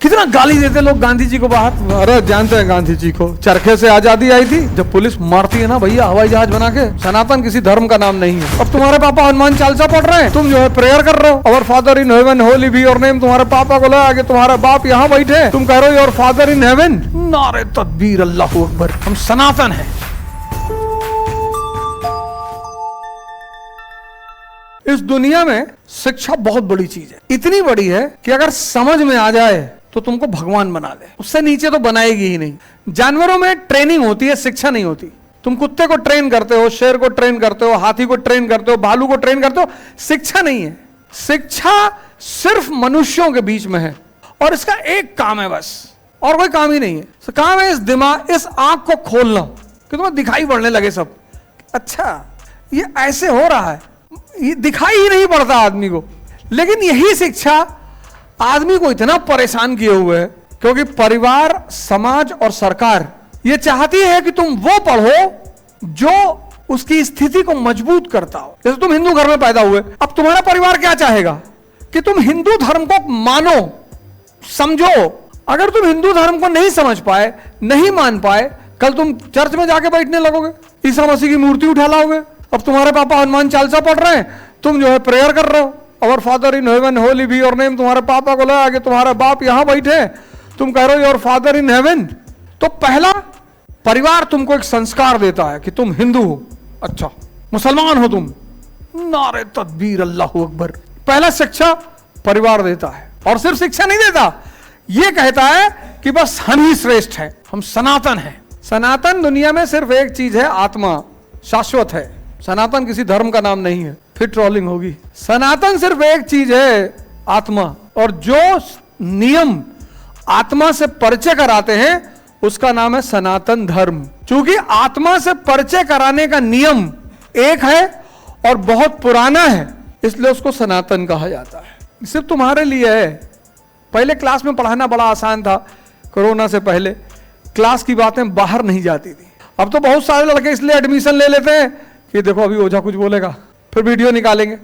कितना गाली देते लोग गांधी जी को बाहर। अरे जानते हैं गांधी जी को, चरखे से आजादी आई थी। जब पुलिस मारती है ना भैया हवाई जहाज बना के, सनातन किसी धर्म का नाम नहीं है। अब तुम्हारे पापा हनुमान चालीसा पढ़ रहे हैं, तुम जो है प्रेयर कर रहे हो, our father in heaven Holi be your name. तुम्हारे पापा को लगा कि तुम्हारा बाप यहाँ बैठे, तुम कह रहे हो योर फादर इन हेवन। नारे तकबीर अल्लाहू अकबर। हम सनातन हैं। इस दुनिया में शिक्षा बहुत बड़ी चीज है, इतनी बड़ी है कि अगर समझ में आ जाए तो तुमको भगवान बना दे, उससे नीचे तो बनाएगी ही नहीं। जानवरों में ट्रेनिंग होती है, शिक्षा नहीं होती। तुम कुत्ते को ट्रेन करते हो, शेर को ट्रेन करते हो, हाथी को ट्रेन करते हो, भालू को ट्रेन करते हो, शिक्षा नहीं है। शिक्षा सिर्फ मनुष्यों के बीच में है और इसका एक काम है बस, और कोई काम ही नहीं है। काम है इस दिमाग, इस आंख को खोलना कि तुम्हें दिखाई पड़ने लगे सब। अच्छा ये ऐसे हो रहा है, ये दिखाई ही नहीं पड़ता आदमी को। लेकिन यही शिक्षा आदमी को इतना परेशान किए हुए है क्योंकि परिवार, समाज और सरकार ये चाहती है कि तुम वो पढ़ो जो उसकी स्थिति को मजबूत करता हो। जैसे तुम हिंदू घर में पैदा हुए, अब तुम्हारा परिवार क्या चाहेगा कि तुम हिंदू धर्म को मानो, समझो। अगर तुम हिंदू धर्म को नहीं समझ पाए, नहीं मान पाए, कल तुम चर्च में जाके बैठने लगोगे, ईसा मसीह की मूर्ति उठा लाओगे। अब तुम्हारे पापा हनुमान चालीसा पढ़ रहे हैं, तुम जो है प्रेयर कर रहे हो, our father in heaven Holi be your name. तुम्हारे पापा को लगा कि तुम्हारा बाप यहां बैठे, तुम कह रहे हो योर फादर इन हेवन। तो पहला परिवार तुमको एक संस्कार देता है कि तुम हिंदू हो, अच्छा मुसलमान हो तुम। नारे तकबीर अल्लाहू अकबर। पहला शिक्षा परिवार देता है, और सिर्फ शिक्षा नहीं देता, यह कहता है कि बस हम ही श्रेष्ठ हैं, हम सनातन हैं। सनातन दुनिया में सिर्फ एक चीज है, आत्मा शाश्वत है। सनातन किसी धर्म का नाम नहीं है, फिर ट्रोलिंग होगी। सनातन सिर्फ एक चीज है, आत्मा, और जो नियम आत्मा से परिचय कराते हैं उसका नाम है सनातन धर्म। क्योंकि आत्मा से परिचय कराने का नियम एक है और बहुत पुराना है, इसलिए उसको सनातन कहा जाता है। सिर्फ तुम्हारे लिए है। पहले क्लास में पढ़ाना बड़ा आसान था, कोरोना से पहले क्लास की बातें बाहर नहीं जाती थी। अब तो बहुत सारे लड़के इसलिए एडमिशन ले लेते हैं कि देखो अभी ओझा कुछ बोलेगा, फिर वीडियो निकालेंगे।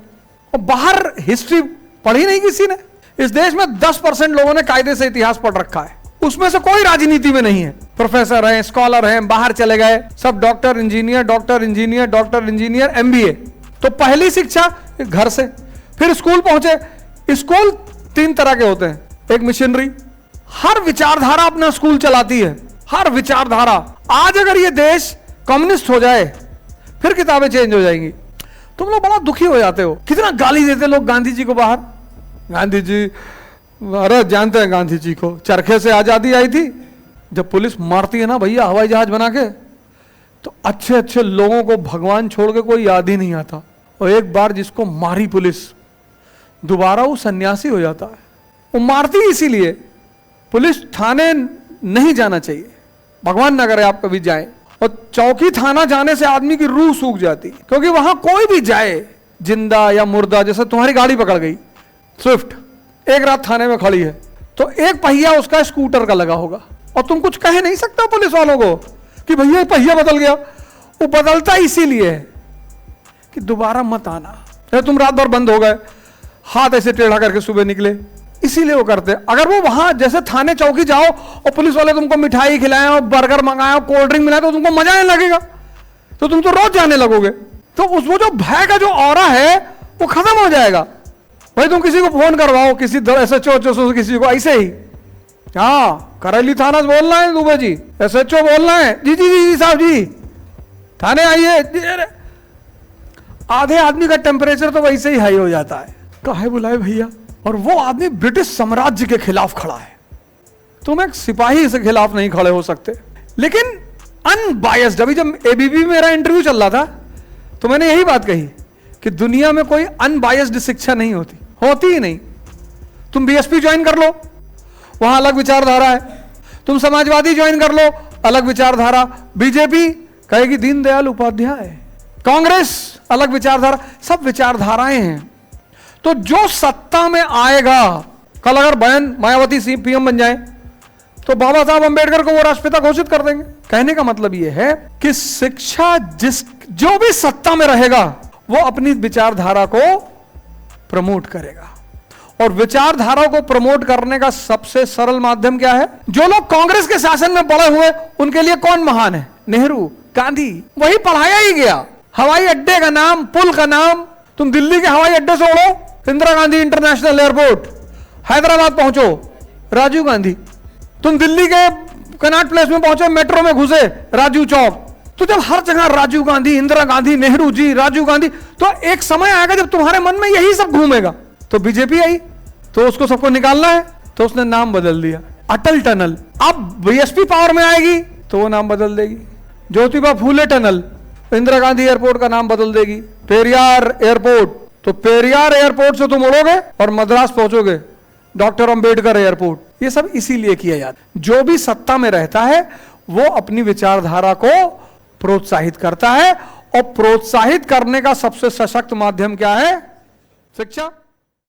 और बाहर हिस्ट्री पढ़ी नहीं किसी ने। इस देश में 10% लोगों ने कायदे से इतिहास पढ़ रखा है, उसमें से कोई राजनीति में नहीं है। प्रोफेसर हैं, स्कॉलर हैं, बाहर चले गए, सब doctor engineer, doctor engineer, doctor engineer, MBA। तो पहली शिक्षा घर से, फिर स्कूल पहुंचे। स्कूल 3 तरह के होते हैं। एक मिशनरी, हर विचारधारा अपना स्कूल चलाती है, हर विचारधारा। आज अगर ये देश कम्युनिस्ट हो जाए फिर किताबें चेंज हो जाएंगी। तुम लोग बड़ा दुखी हो जाते हो, कितना गाली देते लोग गांधी जी को बाहर। गांधी जी, अरे जानते हैं गांधी जी को, चरखे से आजादी आई थी। जब पुलिस मारती है ना भैया हवाई जहाज बना के, तो अच्छे अच्छे लोगों को भगवान छोड़ के कोई याद ही नहीं आता। और एक बार जिसको मारी पुलिस, दोबारा वो सन्यासी हो जाता है। वो मारती इसीलिए, पुलिस थाने नहीं जाना चाहिए, भगवान ना करे आप कभी जाएं। और चौकी थाना जाने से आदमी की रूह सूख जाती, क्योंकि वहां कोई भी जाए, जिंदा या मुर्दा। जैसे तुम्हारी गाड़ी पकड़ गई स्विफ्ट, एक रात थाने में खड़ी है, तो एक पहिया उसका स्कूटर का लगा होगा, और तुम कुछ कह नहीं सकता पुलिस वालों को कि भैया पहिया बदल गया। वो बदलता इसीलिए है कि दोबारा मत आना। तुम रात भर बंद हो गए, हाथ ऐसे टेढ़ा करके सुबह निकले, इसीलिए वो करते। अगर वो वहां जैसे थाने चौकी जाओ और पुलिस वाले तुमको मिठाई खिलाएं और बर्गर मंगाएं और कोल्ड ड्रिंक मिलाएं, तो तुमको मजा आने लगेगा, तो तुम तो रोज जाने लगोगे। तो उस वो जो भय का जो ऑरा है वो खत्म हो जाएगा। भाई तुम किसी को फोन करवाओ, किसी SHO किसी को ऐसे ही, हाँ करेली थाना से बोलना है, दुबे जी SHO बोलना है, जी जी जी साहब जी थाने आइए। आधे आदमी का टेम्परेचर तो वैसे ही हाई हो जाता है, काहे बुलाए भैया। और वो आदमी ब्रिटिश साम्राज्य के खिलाफ खड़ा है, तुम एक सिपाही के खिलाफ नहीं खड़े हो सकते। लेकिन अनबायस्ड, अभी जब ABP में मेरा इंटरव्यू चल रहा था तो मैंने यही बात कही कि दुनिया में कोई अनबायस्ड शिक्षा नहीं होती ही नहीं। तुम BSP ज्वाइन कर लो, वहां अलग विचारधारा है। तुम समाजवादी ज्वाइन कर लो, अलग विचारधारा। BJP कहेगी दीनदयाल उपाध्याय, कांग्रेस अलग विचारधारा, सब विचारधाराएं हैं। तो जो सत्ता में आएगा, कल अगर बहन मायावती PM बन जाए तो बाबा साहब अंबेडकर को वो राष्ट्रपिता घोषित कर देंगे। कहने का मतलब ये है कि शिक्षा जो भी सत्ता में रहेगा वो अपनी विचारधारा को प्रमोट करेगा। और विचारधारा को प्रमोट करने का सबसे सरल माध्यम क्या है? जो लोग कांग्रेस के शासन में बड़े हुए उनके लिए कौन महान है? नेहरू, गांधी, वही पढ़ाया ही गया। हवाई अड्डे का नाम, पुल का नाम, तुम दिल्ली के हवाई अड्डे से उड़ो, इंदिरा गांधी इंटरनेशनल एयरपोर्ट, हैदराबाद पहुंचो, राजीव गांधी। तुम दिल्ली के कनॉट प्लेस में पहुंचे, मेट्रो में घुसे, राजीव चौक। तो जब हर जगह राजीव गांधी, इंदिरा गांधी, नेहरू जी, राजीव गांधी, तो एक समय आएगा जब तुम्हारे मन में यही सब घूमेगा। तो बीजेपी आई तो उसको सबको निकालना है, तो उसने नाम बदल दिया, अटल टनल। अब बीएसपी पावर में आएगी तो वो नाम बदल देगी, ज्योतिबा फूले टनल, इंदिरा गांधी एयरपोर्ट का नाम बदल देगी, पेरियार एयरपोर्ट। तो पेरियार एयरपोर्ट से तुम उड़ोगे और मद्रास पहुंचोगे, डॉक्टर अंबेडकर एयरपोर्ट। ये सब इसीलिए किया जाता है। जो भी सत्ता में रहता है वो अपनी विचारधारा को प्रोत्साहित करता है, और प्रोत्साहित करने का सबसे सशक्त माध्यम क्या है? शिक्षा।